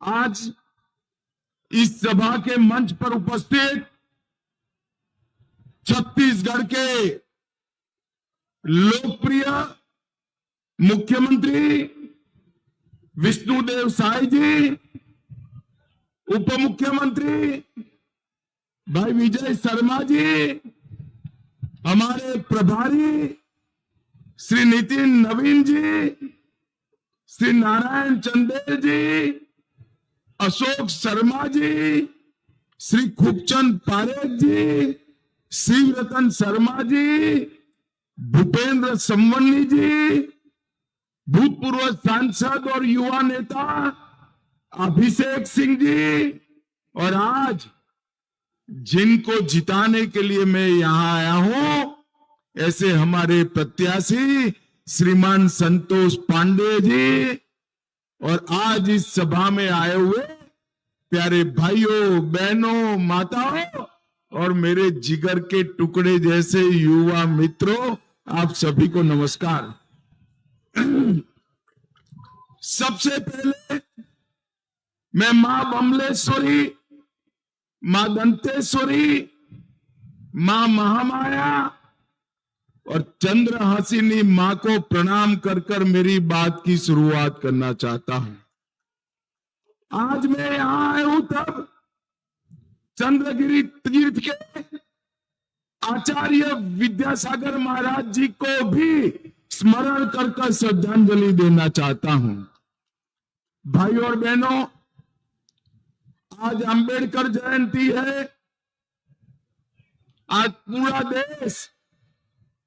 आज इस सभा के मंच पर उपस्थित छत्तीसगढ़ के लोकप्रिय मुख्यमंत्री विष्णुदेव साय जी, उप मुख्यमंत्री भाई विजय शर्मा जी, हमारे प्रभारी श्री नितिन नवीन जी, श्री नारायण चंदेल जी, अशोक शर्मा जी, श्री खूबचंद पारेख जी, श्री रतन शर्मा जी, भूपेंद्र संवन्नी जी, भूतपूर्व सांसद और युवा नेता अभिषेक सिंह जी, और आज जिनको जिताने के लिए मैं यहां आया हूं, ऐसे हमारे प्रत्याशी श्रीमान संतोष पांडे जी, और आज इस सभा में आए हुए प्यारे भाइयों, बहनों, माताओं और मेरे जिगर के टुकड़े जैसे युवा मित्रों, आप सभी को नमस्कार। सबसे पहले मैं मां बमलेश्वरी, मां दंतेश्वरी, मां महामाया और चंद्रहासिनी मां को प्रणाम कर कर मेरी बात की शुरुआत करना चाहता हूं। आज मैं यहां आया हूं तब चंद्रगिरी तीर्थ के आचार्य विद्यासागर महाराज जी को भी स्मरण कर कर श्रद्धांजलि देना चाहता हूं। भाइयों और बहनों, आज अंबेडकर जयंती है। आज पूरा देश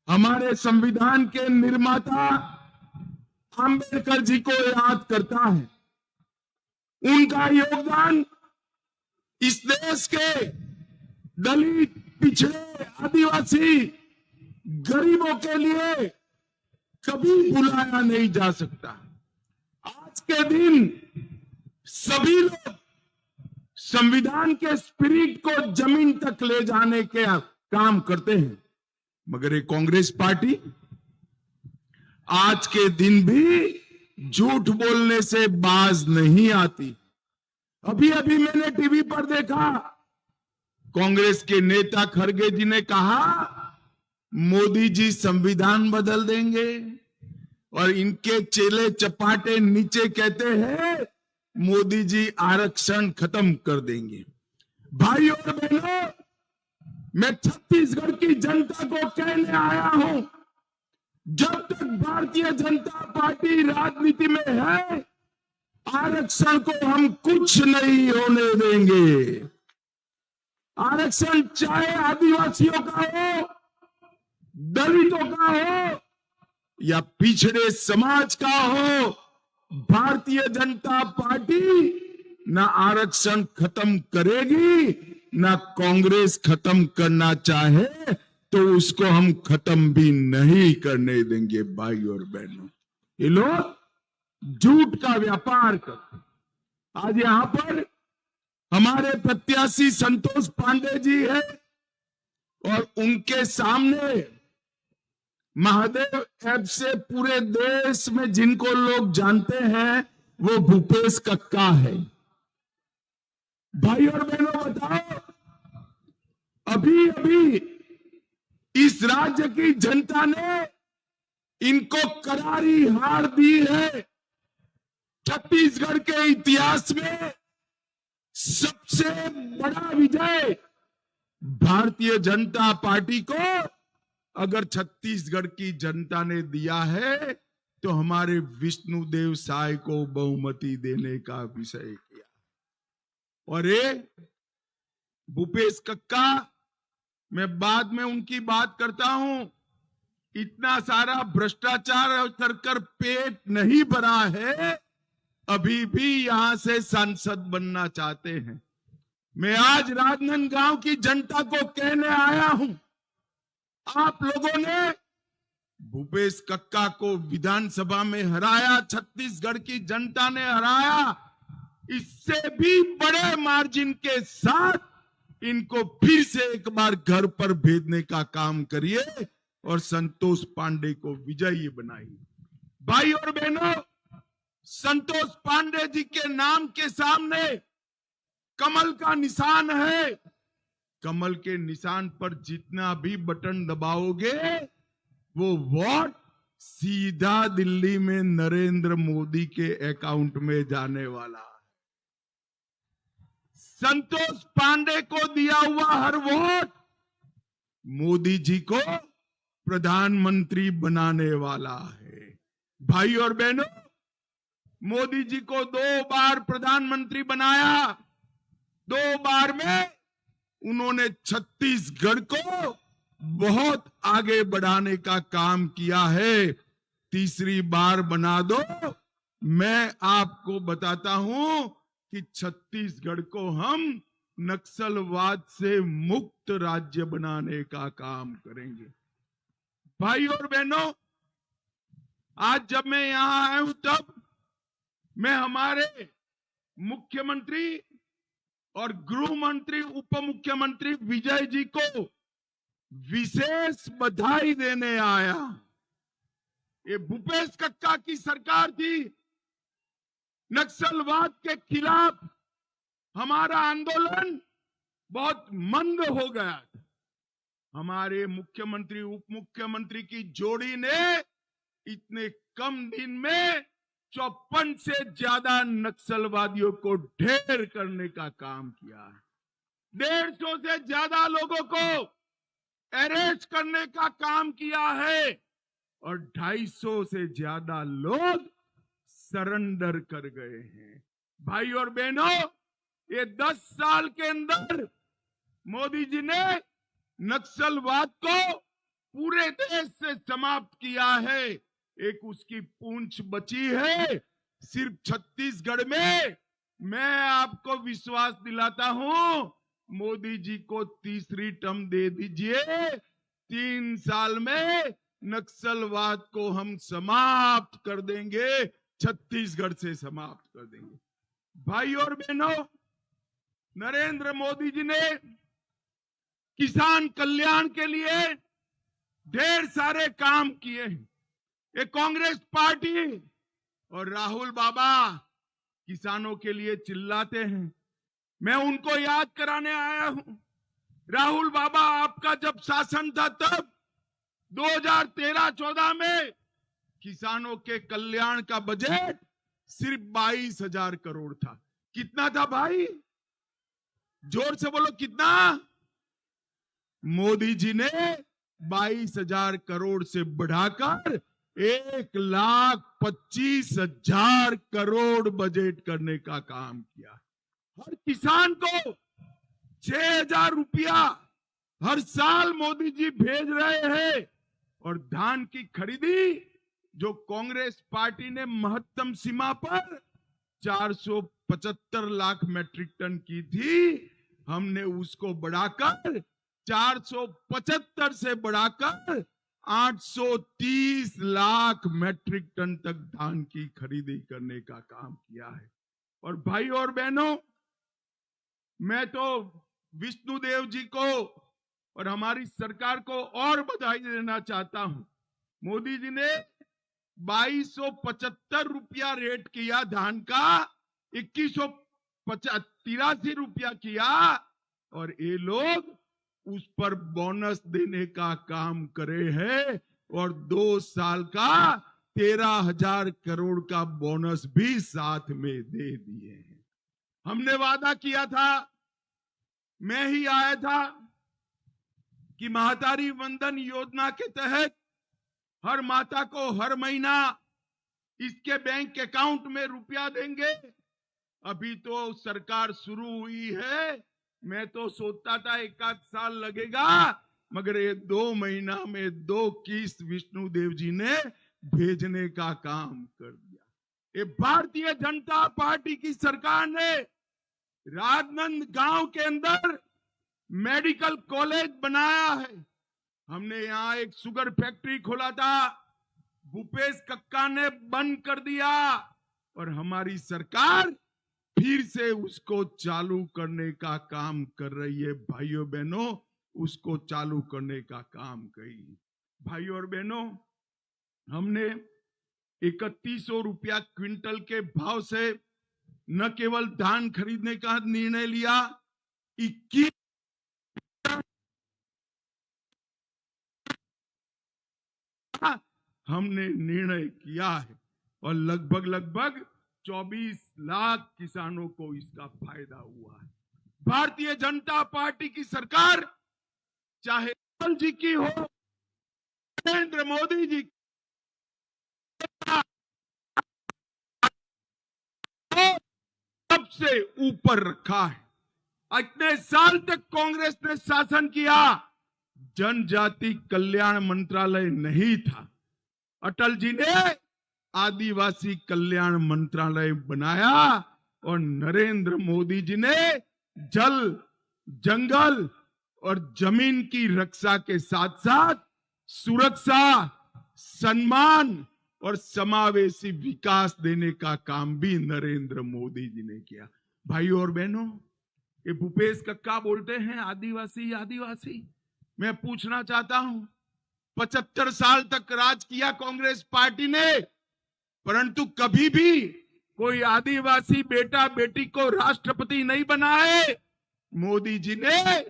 हमारे संविधान के निर्माता अंबेडकर जी को याद करता है। उनका योगदान इस देश के दलित, पिछड़े, आदिवासी, गरीबों के लिए कभी भुलाया नहीं जा सकता। आज के दिन सभी लोग संविधान के स्पिरिट को जमीन तक ले जाने के काम करते हैं, मगर ये कांग्रेस पार्टी आज के दिन भी झूठ बोलने से बाज नहीं आती। अभी अभी मैंने टीवी पर देखा, कांग्रेस के नेता खड़गे जी ने कहा मोदी जी संविधान बदल देंगे, और इनके चेले चपाटे नीचे कहते हैं मोदी जी आरक्षण खत्म कर देंगे। भाइयों और बहनों, मैं छत्तीसगढ़ की जनता को कहने आया हूं, जब तक भारतीय जनता पार्टी राजनीति में है, आरक्षण को हम कुछ नहीं होने देंगे। आरक्षण चाहे आदिवासियों का हो, दलितों का हो या पिछड़े समाज का हो, भारतीय जनता पार्टी ना आरक्षण खत्म करेगी, ना कांग्रेस खत्म करना चाहे तो उसको हम खत्म भी नहीं करने देंगे। भाई और बहनों, ये लोग झूठ का व्यापार करते। आज यहां पर हमारे प्रत्याशी संतोष पांडे जी है, और उनके सामने महादेव ऐप से पूरे देश में जिनको लोग जानते हैं वो भूपेश कक्का है। भाई और बहनों, बताओ, अभी अभी इस राज्य की जनता ने इनको करारी हार दी है। छत्तीसगढ़ के इतिहास में सबसे बड़ा विजय भारतीय जनता पार्टी को अगर छत्तीसगढ़ की जनता ने दिया है तो हमारे विष्णुदेव साय को बहुमति देने का विषय किया। और ये भूपेश कक्का, मैं बाद में उनकी बात करता हूं, इतना सारा भ्रष्टाचार कर कर पेट नहीं भरा है, अभी भी यहां से सांसद बनना चाहते हैं। मैं आज राजनांदगांव की जनता को कहने आया हूं, आप लोगों ने भूपेश कक्का को विधानसभा में हराया, छत्तीसगढ़ की जनता ने हराया। इससे भी बड़े मार्जिन के साथ इनको फिर से एक बार घर पर भेजने का काम करिए और संतोष पांडे को विजयी बनाइए। भाई और बहनों, संतोष पांडे जी के नाम के सामने कमल का निशान है। कमल के निशान पर जितना भी बटन दबाओगे वो वोट सीधा दिल्ली में नरेंद्र मोदी के अकाउंट में जाने वाला है। संतोष पांडे को दिया हुआ हर वोट मोदी जी को प्रधानमंत्री बनाने वाला है। भाई और बहनों, मोदी जी को 2 बार प्रधानमंत्री बनाया। 2 बार में उन्होंने छत्तीसगढ़ को बहुत आगे बढ़ाने का काम किया है। तीसरी बार बना दो, मैं आपको बताता हूं कि छत्तीसगढ़ को हम नक्सलवाद से मुक्त राज्य बनाने का काम करेंगे। भाई और बहनों, आज जब मैं यहां आया हूं तब मैं हमारे मुख्यमंत्री और गृह मंत्री उप मुख्यमंत्री विजय जी को विशेष बधाई देने आया। ये भूपेश कक्का की सरकार थी। नक्सलवाद के खिलाफ हमारा आंदोलन बहुत मंद हो गया था। हमारे मुख्यमंत्री उप मुख्यमंत्री की जोड़ी ने इतने कम दिन में 54 से ज्यादा नक्सलवादियों को ढेर करने का काम किया है। 150 से ज्यादा लोगों को अरेस्ट करने का काम किया है और 250 से ज्यादा लोग सरेंडर कर गए हैं। भाई और बहनों, ये 10 साल के अंदर मोदी जी ने नक्सलवाद को पूरे देश से समाप्त किया है। एक उसकी पूंछ बची है सिर्फ छत्तीसगढ़ में। मैं आपको विश्वास दिलाता हूं, मोदी जी को तीसरी टर्म दे दीजिए। 3 साल में नक्सलवाद को हम समाप्त कर देंगे, छत्तीसगढ़ से समाप्त कर देंगे। भाई और बहनों, नरेंद्र मोदी जी ने किसान कल्याण के लिए ढेर सारे काम किए हैं। ये कांग्रेस पार्टी और राहुल बाबा किसानों के लिए चिल्लाते हैं, मैं उनको याद कराने आया हूं। राहुल बाबा, आपका जब शासन था तब 2013-14 में किसानों के कल्याण का बजट सिर्फ 22,000 करोड़ था। कितना था भाई? जोर से बोलो, कितना? मोदी जी ने 22,000 करोड़ से बढ़ाकर 1,25,000 करोड़ बजट करने का काम किया। हर किसान को 6,000 रुपया हर साल मोदी जी भेज रहे हैं। और धान की खरीदी जो कांग्रेस पार्टी ने महत्तम सीमा पर 475 लाख मैट्रिक टन की थी, हमने उसको बढ़ाकर 475 से बढ़ाकर 830 लाख मैट्रिक टन तक धान की खरीदी करने का काम किया है। और भाई और बहनों, मैं तो विष्णुदेव जी को और हमारी सरकार को और बधाई देना चाहता हूं। मोदी जी ने 2275 रुपया रेट किया धान का, 2183 रुपया किया, और ये लोग उस पर बोनस देने का काम करे हैं और 2 साल का 13,000 करोड़ का बोनस भी साथ में दे दिए हैं। हमने वादा किया था, मैं ही आया था, कि महातारी वंदन योजना के तहत हर माता को हर महीना इसके बैंक अकाउंट में रुपया देंगे। अभी तो सरकार शुरू हुई है, मैं तो सोचता था 1 साल लगेगा, मगर ये 2 महीना में 2 किस्त विष्णुदेव जी ने भेजने का काम कर दिया। ये भारतीय जनता पार्टी की सरकार ने राजनंद गांव के अंदर मेडिकल कॉलेज बनाया है। हमने यहां एक शुगर फैक्ट्री खोला था, भूपेश कक्का ने बंद कर दिया, और हमारी सरकार फिर से उसको चालू करने का काम कर रही है। भाइयों बहनों, उसको चालू करने का काम करी। भाइयों और बहनों, हमने 3100 रुपया क्विंटल के भाव से न केवल धान खरीदने का निर्णय लिया, 21 हमने निर्णय किया है और लगभग 24 लाख किसानों को इसका फायदा हुआ है। भारतीय जनता पार्टी की सरकार, चाहे अटल जी की हो, नरेंद्र मोदी जी सबसे ऊपर रखा है। इतने साल तक कांग्रेस ने शासन किया, जनजाति कल्याण मंत्रालय नहीं था। अटल जी ने आदिवासी कल्याण मंत्रालय बनाया और नरेंद्र मोदी जी ने जल, जंगल और जमीन की रक्षा के साथ साथ सुरक्षा, सम्मान और समावेशी विकास देने का काम भी नरेंद्र मोदी जी ने किया। भाइयों और बहनों, ये भूपेश कक्का बोलते हैं आदिवासी आदिवासी। मैं पूछना चाहता हूं, 75 साल तक राज किया कांग्रेस पार्टी ने, परंतु कभी भी कोई आदिवासी बेटा बेटी को राष्ट्रपति नहीं बनाए। मोदी जी ने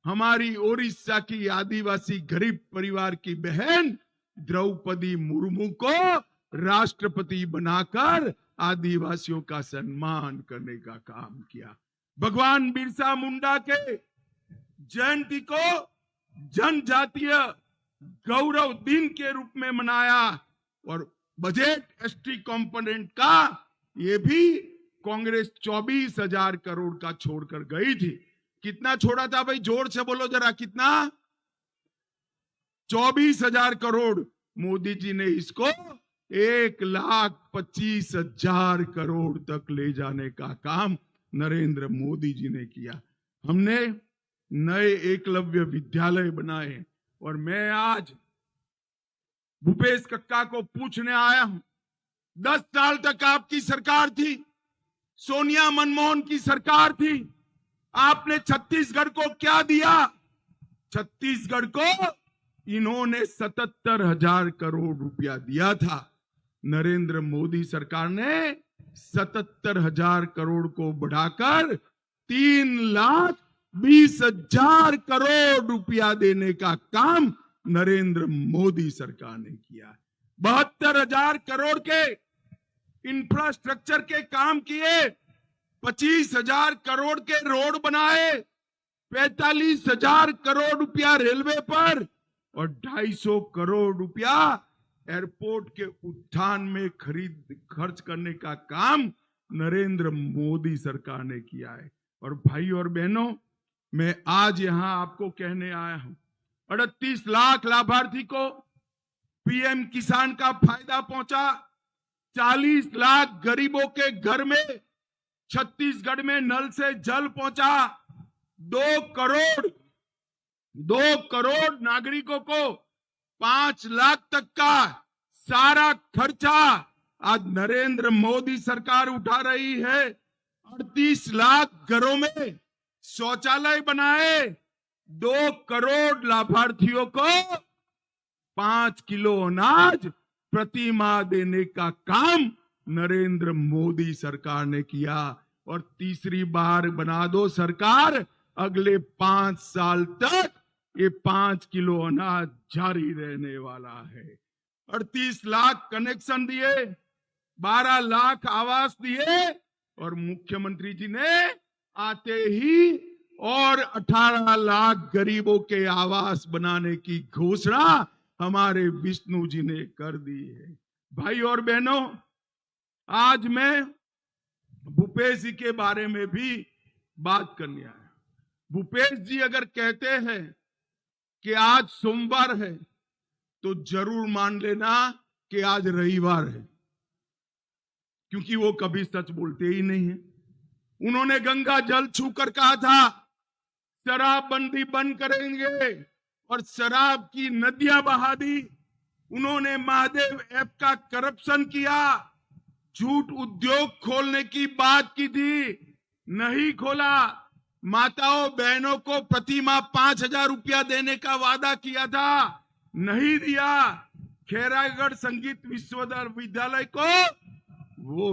हमारी ओडिशा की आदिवासी गरीब परिवार की बहन द्रौपदी मुर्मू को राष्ट्रपति बनाकर आदिवासियों का सम्मान करने का काम किया। भगवान बिरसा मुंडा के जयंती को जनजातीय गौरव दिन के रूप में मनाया और बजट एसटी कंपोनेंट का ये भी कांग्रेस 24,000 करोड़ का छोड़कर गई थी। कितना छोड़ा था भाई, जोर से बोलो जरा, कितना? 24,000 करोड़। मोदी जी ने इसको 1,25,000 करोड़ तक ले जाने का काम नरेंद्र मोदी जी ने किया। हमने नए एकलव्य विद्यालय बनाए और मैं आज भूपेश कक्का को पूछने आया हूं, 10 साल तक आपकी सरकार थी, सोनिया मनमोहन की सरकार थी, आपने छत्तीसगढ़ को क्या दिया? छत्तीसगढ़ को इन्होंने 77,000 करोड़ रुपया दिया था। नरेंद्र मोदी सरकार ने 77,000 करोड़ को बढ़ाकर 3,20,000 करोड़ रुपया देने का काम नरेंद्र मोदी सरकार ने किया। 72,000 करोड़ के इंफ्रास्ट्रक्चर के काम किए, 25,000 करोड़ के रोड बनाए, 45,000 करोड़ रुपया रेलवे पर और 250 करोड़ रुपया एयरपोर्ट के उत्थान में खर्च करने का काम नरेंद्र मोदी सरकार ने किया है। और भाई और बहनों, मैं आज यहां आपको कहने आया हूं, 38 लाख लाभार्थी को पीएम किसान का फायदा पहुंचा, 40 लाख गरीबों के घर में छत्तीसगढ़ में नल से जल पहुंचा, 2 करोड़ नागरिकों को 5 लाख तक का सारा खर्चा आज नरेंद्र मोदी सरकार उठा रही है। 38 लाख घरों में शौचालय बनाए, 2 करोड़ लाभार्थियों को 5 किलो अनाज प्रति माह देने का काम नरेंद्र मोदी सरकार ने किया। और तीसरी बार बना दो सरकार, अगले 5 साल तक ये 5 किलो अनाज जारी रहने वाला है। 38 लाख कनेक्शन दिए, 12 लाख आवास दिए और मुख्यमंत्री जी ने आते ही और 18 लाख गरीबों के आवास बनाने की घोषणा हमारे विष्णु जी ने कर दी है। भाई और बहनों, आज मैं भूपेश जी के बारे में भी बात करने आया। भूपेश जी अगर कहते हैं कि आज सोमवार है तो जरूर मान लेना कि आज रविवार है, क्योंकि वो कभी सच बोलते ही नहीं है। उन्होंने गंगा जल छूकर कहा था शराबबंदी बंद करेंगे और शराब की नदियां बहा दी। उन्होंने महादेव ऐप का करप्शन किया, झूठ उद्योग खोलने की बात की थी, नहीं खोला। माताओं बहनों को प्रति माह 5,000 रुपया देने का वादा किया था, नहीं दिया। खैरागढ़ संगीत विश्वविद्यालय को वो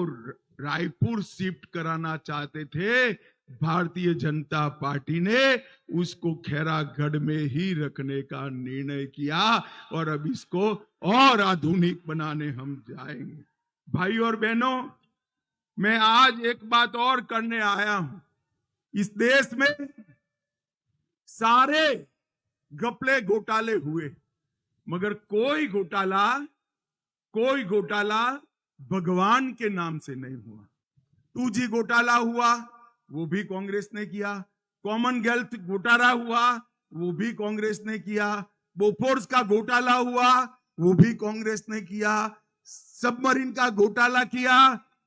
रायपुर शिफ्ट कराना चाहते थे। भारतीय जनता पार्टी ने उसको खैरागढ़ में ही रखने का निर्णय किया और अब इसको और आधुनिक बनाने हम जाएंगे। भाई और बहनों, मैं आज एक बात और करने आया हूं। इस देश में सारे घपले घोटाले हुए, मगर कोई घोटाला भगवान के नाम से नहीं हुआ। 2G घोटाला हुआ, वो भी कांग्रेस ने किया। कॉमनवेल्थ घोटाला हुआ, वो भी कांग्रेस ने किया। बोफोर्स का घोटाला हुआ, वो भी कांग्रेस ने किया। सबमरीन का घोटाला किया,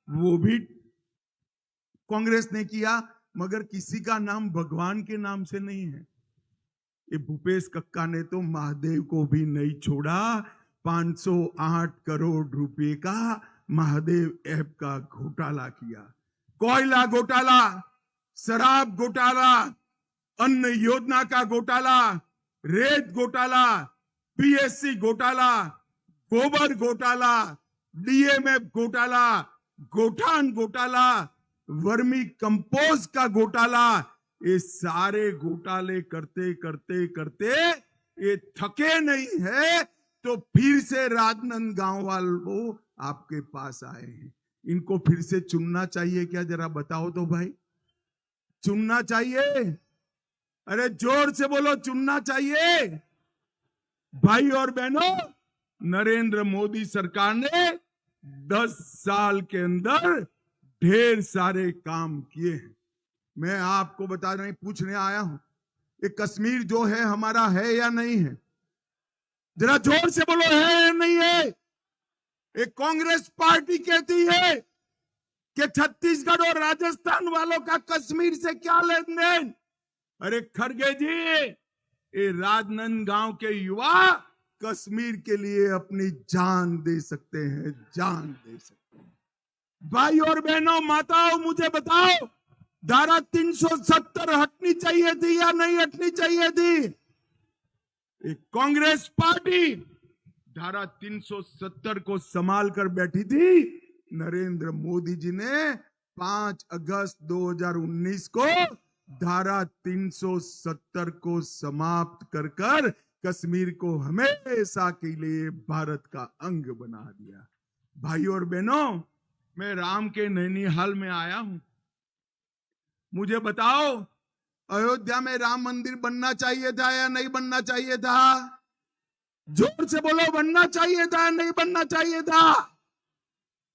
वो भी कांग्रेस ने किया, मगर किसी का नाम भगवान के नाम से नहीं है। ये भूपेश कक्का ने तो महादेव को भी नहीं छोड़ा। 508 करोड़ रुपए का महादेव ऐप का घोटाला किया। कोयला घोटाला, शराब घोटाला, अन्न योजना का घोटाला, रेत घोटाला, पीएससी घोटाला, गोबर घोटाला, डीएमएफ घोटाला, गोठान घोटाला, वर्मी कंपोस्ट का घोटाला, ये सारे घोटाले करते करते करते ये थके नहीं है, तो फिर से राजनांदगांव वालों आपके पास आए हैं। इनको फिर से चुनना चाहिए क्या? जरा बताओ तो भाई, चुनना चाहिए? अरे जोर से बोलो, चुनना चाहिए? भाई और बहनों, नरेंद्र मोदी सरकार ने 10 साल के अंदर ढेर सारे काम किए हैं। मैं आपको बता रहा हूं, पूछने आया हूं, ये कश्मीर जो है हमारा है या नहीं है? जरा जोर से बोलो, है या नहीं है? एक कांग्रेस पार्टी कहती है कि छत्तीसगढ़ और राजस्थान वालों का कश्मीर से क्या लेन देन। अरे खड़गे जी, ये राजनांदगांव के युवा कश्मीर के लिए अपनी जान दे सकते हैं, जान दे सकते हैं। भाई और बहनों, माताओं, मुझे बताओ, धारा 370 हटनी चाहिए थी या नहीं हटनी चाहिए थी? एक कांग्रेस पार्टी धारा 370 को संभाल कर बैठी थी। नरेंद्र मोदी जी ने 5 अगस्त 2019 को धारा 370 को समाप्त कर कर कश्मीर को हमेशा के लिए भारत का अंग बना दिया। भाई और बहनों, मैं राम के नैनीहाल में आया हूं। मुझे बताओ, अयोध्या में राम मंदिर बनना चाहिए था या नहीं बनना चाहिए था? जोर से बोलो, बनना चाहिए था या नहीं बनना चाहिए था?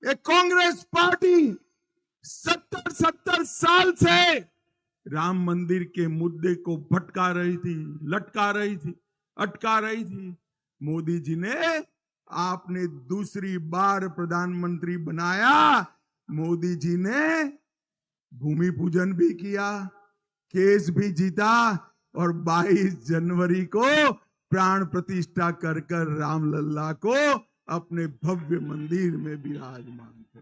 एक कांग्रेस पार्टी 70 साल से राम मंदिर के मुद्दे को भटका रही थी, लटका रही थी, अटका रही थी। मोदी जी ने आपने दूसरी बार प्रधानमंत्री बनाया, मोदी जी ने भूमि पूजन भी किया, केस भी जीता और 22 जनवरी को प्राण प्रतिष्ठा कर कर रामलल्ला को अपने भव्य मंदिर में विराजमान थे।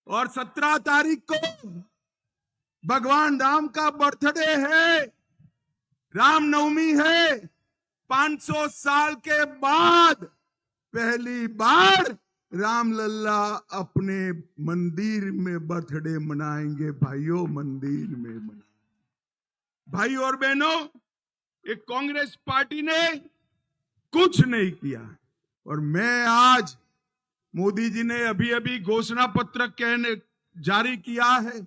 और 17 तारीख को भगवान राम का बर्थडे है, रामनवमी है। 500 साल के बाद पहली बार रामलल्ला अपने मंदिर में बर्थडे मनाएंगे। भाइयों, मंदिर में मनाएंगे। भाई और बहनों, एक कांग्रेस पार्टी ने कुछ नहीं किया। और मैं आज, मोदी जी ने अभी अभी घोषणा पत्र जारी किया है,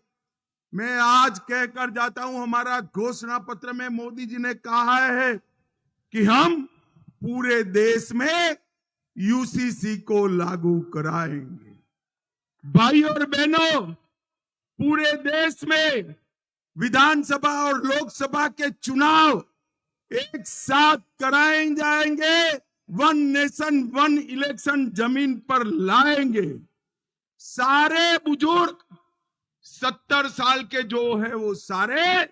मैं आज कहकर जाता हूं, हमारा घोषणा पत्र में मोदी जी ने कहा है कि हम पूरे देश में यूसीसी को लागू कराएंगे। भाई और बहनों, पूरे देश में विधानसभा और लोकसभा के चुनाव एक साथ कराए जाएंगे। 1 नेशन 1 इलेक्शन जमीन पर लाएंगे। सारे बुजुर्ग 70 साल के जो है वो सारे,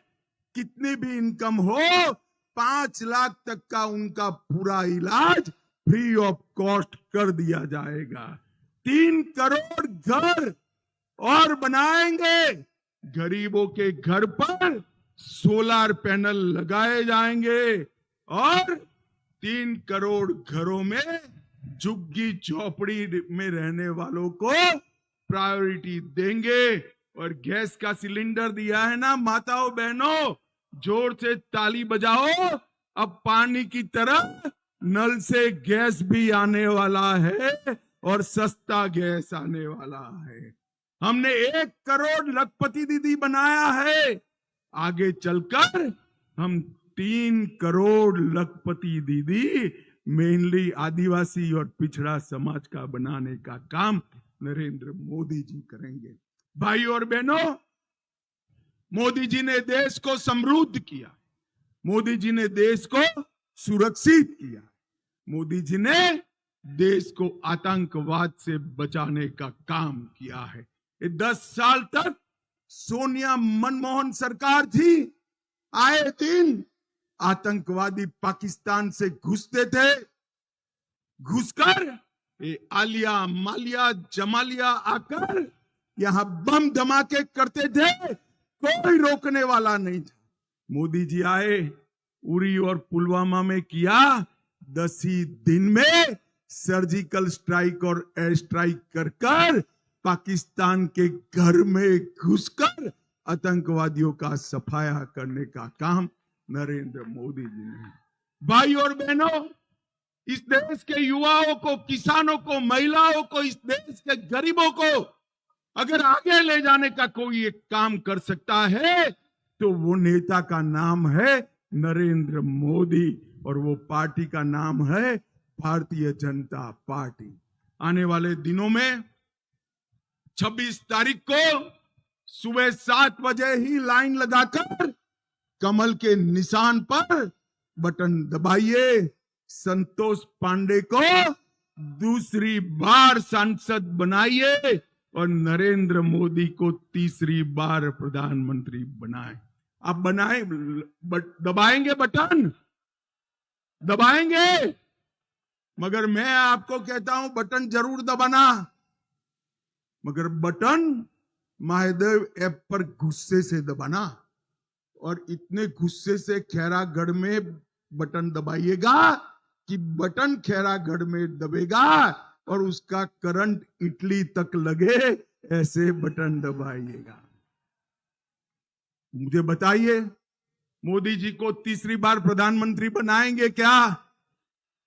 कितनी भी इनकम हो, 5 लाख तक का उनका पूरा इलाज फ्री ऑफ कॉस्ट कर दिया जाएगा। 3 करोड़ घर और बनाएंगे। गरीबों के घर पर सोलर पैनल लगाए जाएंगे और 3 करोड़ घरों में झुग्गी झोपड़ी में रहने वालों को प्रायोरिटी देंगे। और गैस का सिलेंडर दिया है ना माताओं बहनों, जोर से ताली बजाओ। अब पानी की तरह नल से गैस भी आने वाला है और सस्ता गैस आने वाला है। हमने 1 करोड़ लखपति दीदी बनाया है, आगे चलकर हम 3 करोड़ लखपति दीदी मेनली आदिवासी और पिछड़ा समाज का बनाने का काम नरेंद्र मोदी जी करेंगे। भाई और बहनों, मोदी जी ने देश को समृद्ध किया, मोदी जी ने देश को सुरक्षित किया, मोदी जी ने देश को आतंकवाद से बचाने का काम किया है। 10 साल तक सोनिया मनमोहन सरकार थी, आए दिन आतंकवादी पाकिस्तान से घुसते थे, घुसकर आलिया मालिया जमालिया आकर यहां बम धमाके करते थे, कोई रोकने वाला नहीं था। मोदी जी आए, उरी और पुलवामा में किया, 10 ही दिन में सर्जिकल स्ट्राइक और एयर स्ट्राइक कर पाकिस्तान के घर में घुसकर आतंकवादियों का सफाया करने का काम नरेंद्र मोदी जी ने। भाई और बहनों, इस देश के युवाओं को, किसानों को, महिलाओं को, इस देश के गरीबों को अगर आगे ले जाने का कोई एक काम कर सकता है तो वो नेता का नाम है नरेंद्र मोदी और वो पार्टी का नाम है भारतीय जनता पार्टी। आने वाले दिनों में 26 तारीख को सुबह 7 बजे ही लाइन लगाकर कमल के निशान पर बटन दबाइए, संतोष पांडे को दूसरी बार सांसद बनाइए और नरेंद्र मोदी को तीसरी बार प्रधानमंत्री बनाए। आप बनाए, दबाएंगे बटन, दबाएंगे, मगर मैं आपको कहता हूं बटन जरूर दबाना, मगर बटन महादेव ऐप पर गुस्से से दबाना। और इतने गुस्से से खैरागढ़ में बटन दबाइएगा कि बटन खैरागढ़ में दबेगा और उसका करंट इटली तक लगे, ऐसे बटन दबाइएगा। मुझे बताइए, मोदी जी को तीसरी बार प्रधानमंत्री बनाएंगे क्या?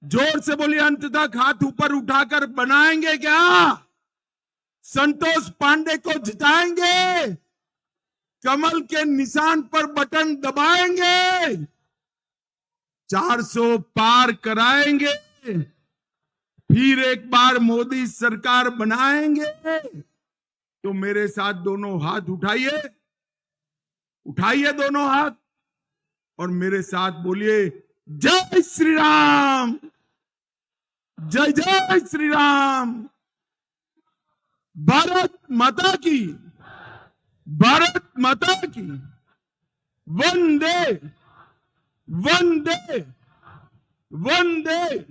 जोर से बोलिए, अंत तक हाथ ऊपर उठाकर बनाएंगे क्या? संतोष पांडे को जिताएंगे? कमल के निशान पर बटन दबाएंगे? 400 पार कराएंगे? फिर एक बार मोदी सरकार बनाएंगे? तो मेरे साथ दोनों हाथ उठाइए, उठाइए दोनों हाथ और मेरे साथ बोलिए, जय श्री राम, जय जय श्री राम, भारत माता की, भारत माता की, वंदे वंदे वंदे।